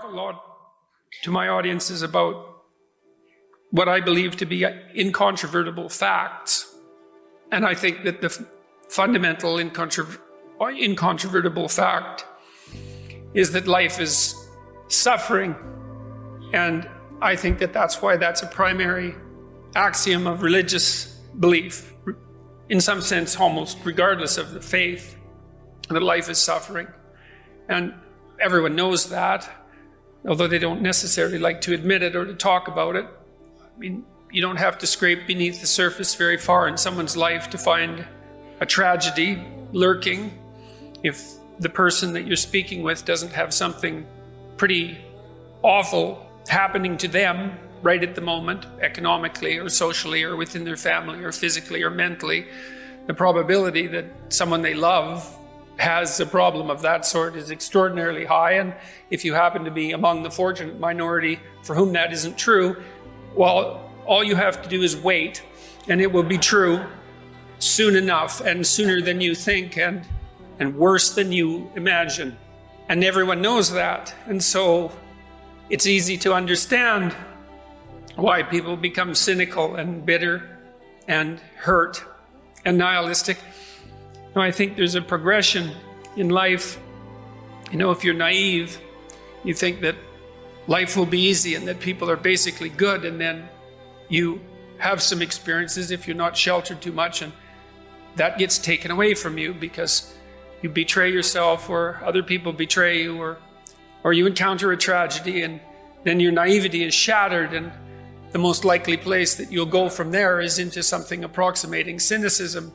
talk a lot to my audiences about what I believe to be incontrovertible facts. And I think that the fundamental incontrovertible fact is that life is suffering. And I think that that's why that's a primary axiom of religious belief, in some sense, almost regardless of the faith, that life is suffering. And everyone knows that, although they don't necessarily like to admit it or to talk about it. I mean, you don't have to scrape beneath the surface very far in someone's life to find a tragedy lurking if the person that you're speaking with doesn't have something pretty awful happening to them right at the moment, economically or socially or within their family or physically or mentally. The probability that someone they love has a problem of that sort is extraordinarily high. And if you happen to be among the fortunate minority for whom that isn't true, well, all you have to do is wait, and it will be true soon enough, and sooner than you think, and worse than you imagine. And everyone knows that. And so it's easy to understand why people become cynical and bitter and hurt and nihilistic. Now, I think there's a progression in life. You know, if you're naive, you think that life will be easy and that people are basically good, and then you have some experiences if you're not sheltered too much, and that gets taken away from you because you betray yourself or other people betray you, or you encounter a tragedy, and then your naivety is shattered, and the most likely place that you'll go from there is into something approximating cynicism,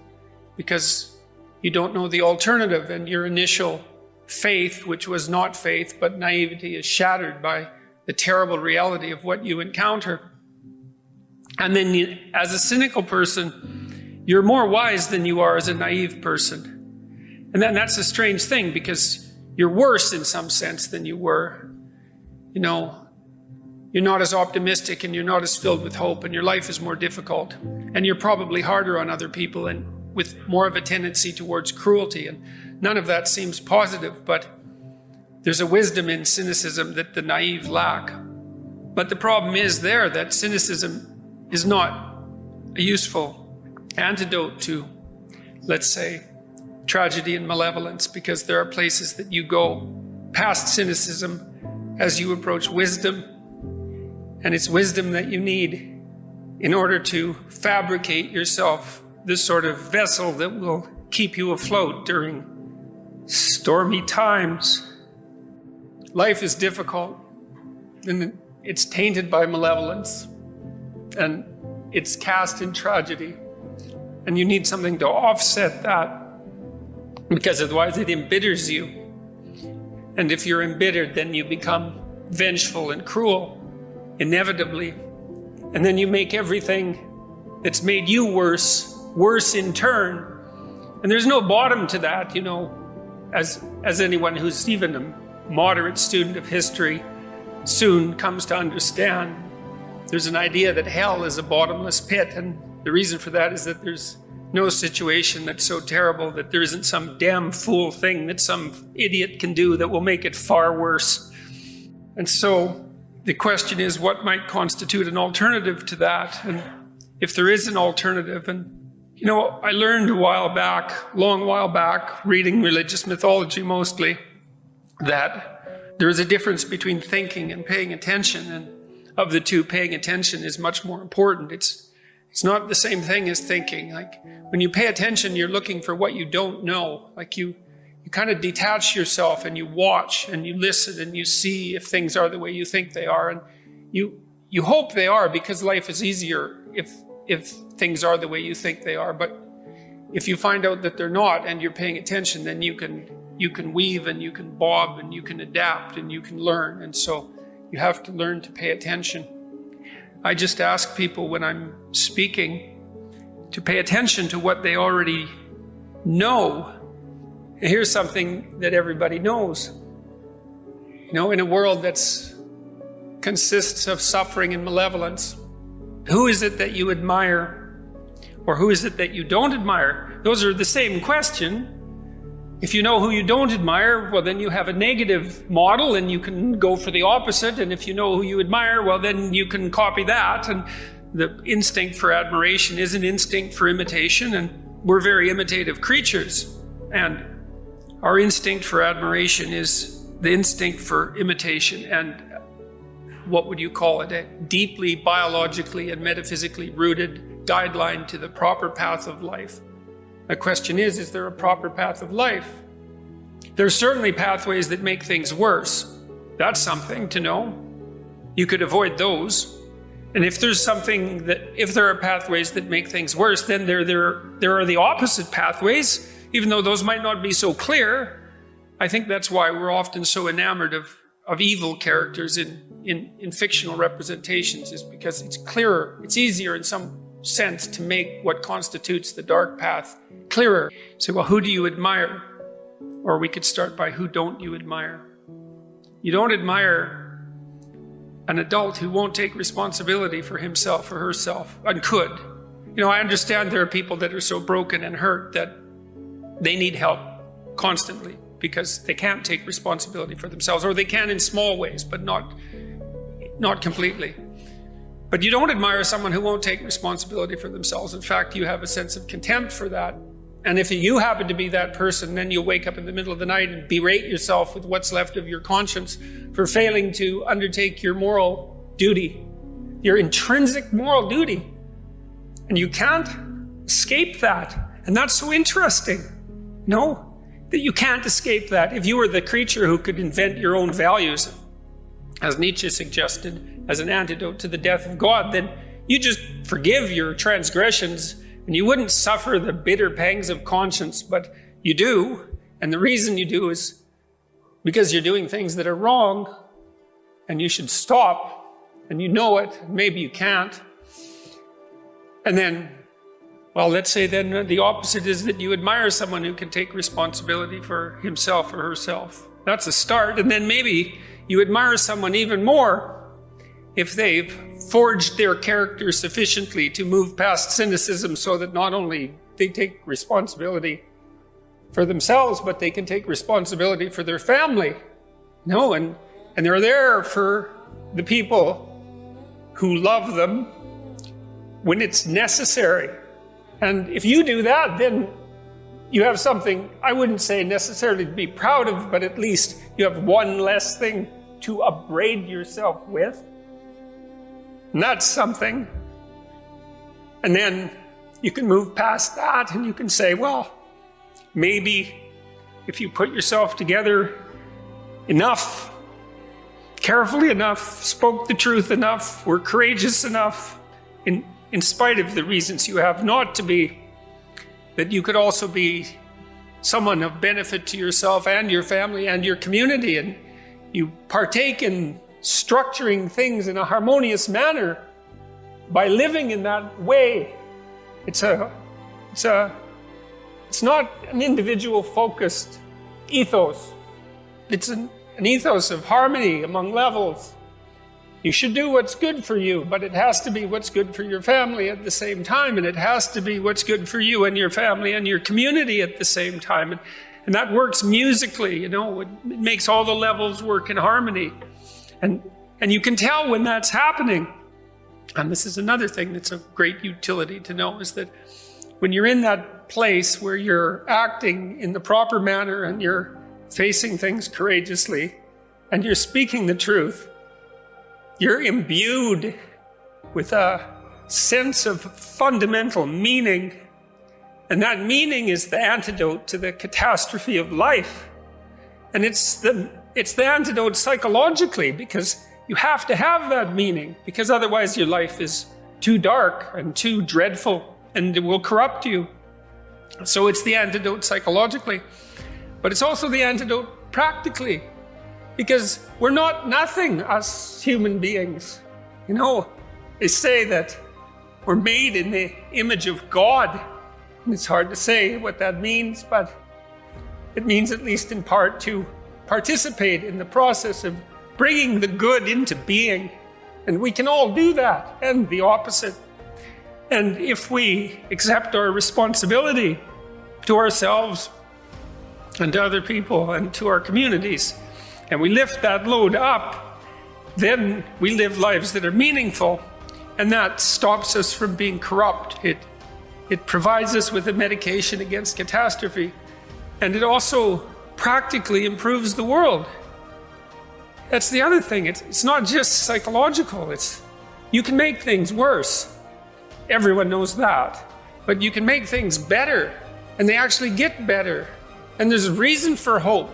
because you don't know the alternative, and your initial faith, which was not faith but naivety, is shattered by the terrible reality of what you encounter. And then you, as a cynical person, you're more wise than you are as a naive person. And then that's a strange thing, because you're worse in some sense than you were. You know, you're not as optimistic, and you're not as filled with hope, and your life is more difficult. And you're probably harder on other people and with more of a tendency towards cruelty. And none of that seems positive, but there's a wisdom in cynicism that the naive lack. But the problem is there that cynicism is not a useful antidote to, let's say, tragedy and malevolence, because there are places that you go past cynicism as you approach wisdom. And it's wisdom that you need in order to fabricate yourself this sort of vessel that will keep you afloat during stormy times. Life is difficult, and it's tainted by malevolence, and it's cast in tragedy. And you need something to offset that, because otherwise it embitters you. And if you're embittered, then you become vengeful and cruel, inevitably. And then you make everything that's made you worse in turn. And there's no bottom to that, you know, as anyone who's even a moderate student of history soon comes to understand. There's an idea that hell is a bottomless pit, and the reason for that is that there's no situation that's so terrible that there isn't some damn fool thing that some idiot can do that will make it far worse. And so the question is, what might constitute an alternative to that? And if there is an alternative, and you know, I learned a long while back, reading religious mythology mostly, that there is a difference between thinking and paying attention, and of the two, paying attention is much more important. It's not the same thing as thinking. Like, when you pay attention, you're looking for what you don't know. Like, you kind of detach yourself, and you watch and you listen and you see if things are the way you think they are, and you hope they are, because life is easier if things are the way you think they are. But if you find out that they're not and you're paying attention, then you can weave and you can bob and you can adapt and you can learn. And so you have to learn to pay attention. I just ask people when I'm speaking to pay attention to what they already know. Here's something that everybody knows. You know, in a world that consists of suffering and malevolence, who is it that you admire, or who is it that you don't admire? Those are the same question, If you know who you don't admire, well, then you have a negative model and you can go for the opposite. And if you know who you admire, well, then you can copy that. And the instinct for admiration is an instinct for imitation. And we're very imitative creatures. And our instinct for admiration is the instinct for imitation. And what would you call it? A deeply biologically and metaphysically rooted guideline to the proper path of life. The question is there a proper path of life? There's certainly pathways that make things worse. That's something to know. You could avoid those. And if there are pathways that make things worse, then there are the opposite pathways, even though those might not be so clear. I think that's why we're often so enamored of evil characters in fictional representations, is because it's clearer, it's easier in some sense to make what constitutes the dark path clearer. So, well, who do you admire? Or we could start by, who don't you admire? You don't admire an adult who won't take responsibility for himself or herself, and could. I understand there are people that are so broken and hurt that they need help constantly because they can't take responsibility for themselves, or they can in small ways, but not completely. But you don't admire someone who won't take responsibility for themselves. In fact, you have a sense of contempt for that. And if you happen to be that person, then you'll wake up in the middle of the night and berate yourself with what's left of your conscience for failing to undertake your moral duty, your intrinsic moral duty. And you can't escape that. And that's so interesting. No, that you can't escape that. If you were the creature who could invent your own values, as Nietzsche suggested, as an antidote to the death of God, then you just forgive your transgressions and you wouldn't suffer the bitter pangs of conscience, but you do. And the reason you do is because you're doing things that are wrong and you should stop, and you know it, maybe you can't. And then, well, let's say then the opposite is that you admire someone who can take responsibility for himself or herself. That's a start. And then maybe you admire someone even more if they've forged their character sufficiently to move past cynicism, so that not only they take responsibility for themselves, but they can take responsibility for their family. And they're there for the people who love them when it's necessary. And if you do that, then you have something I wouldn't say necessarily to be proud of, but at least you have one less thing to upbraid yourself with. And that's something. And then you can move past that and you can say, well, maybe if you put yourself together enough, carefully enough, spoke the truth enough, were courageous enough, in spite of the reasons you have not to be, that you could also be someone of benefit to yourself and your family and your community, and you partake in structuring things in a harmonious manner by living in that way. It's not an individual focused ethos. It's an ethos of harmony among levels. You should do what's good for you, but it has to be what's good for your family at the same time, and it has to be what's good for you and your family and your community at the same time. And that works musically, it makes all the levels work in harmony. And you can tell when that's happening. And this is another thing that's of great utility to know, is that when you're in that place where you're acting in the proper manner and you're facing things courageously and you're speaking the truth, you're imbued with a sense of fundamental meaning. And that meaning is the antidote to the catastrophe of life. And it's the antidote psychologically, because you have to have that meaning, because otherwise your life is too dark and too dreadful and it will corrupt you. So it's the antidote psychologically, but it's also the antidote practically, because we're not nothing, us human beings. They say that we're made in the image of God. And it's hard to say what that means, but it means, at least in part, to participate in the process of bringing the good into being. And we can all do that, and the opposite. And if we accept our responsibility to ourselves and to other people and to our communities, and we lift that load up, then we live lives that are meaningful, and that stops us from being corrupt. It provides us with a medication against catastrophe, and it also practically improves the world. That's the other thing. It's not just psychological. You can make things worse. Everyone knows that. But you can make things better, and they actually get better. And there's a reason for hope.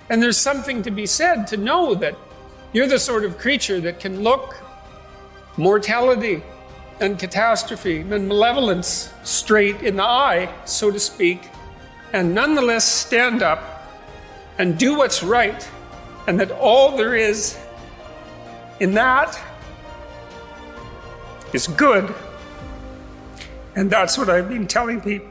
And there's something to be said to know that you're the sort of creature that can look mortality and catastrophe and malevolence straight in the eye, so to speak, and nonetheless stand up and do what's right, and that all there is in that is good. And that's what I've been telling people.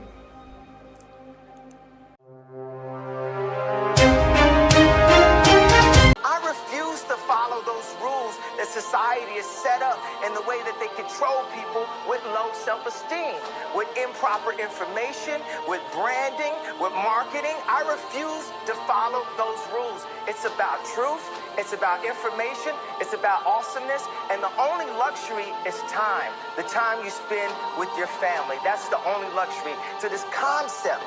I refuse to follow those rules that society has set up in the way that they control people with low self-esteem, with improper information, with branding, with marketing. I refuse to follow those rules. It's about truth, it's about information, it's about awesomeness, and the only luxury is time. The time you spend with your family. That's the only luxury. To this concept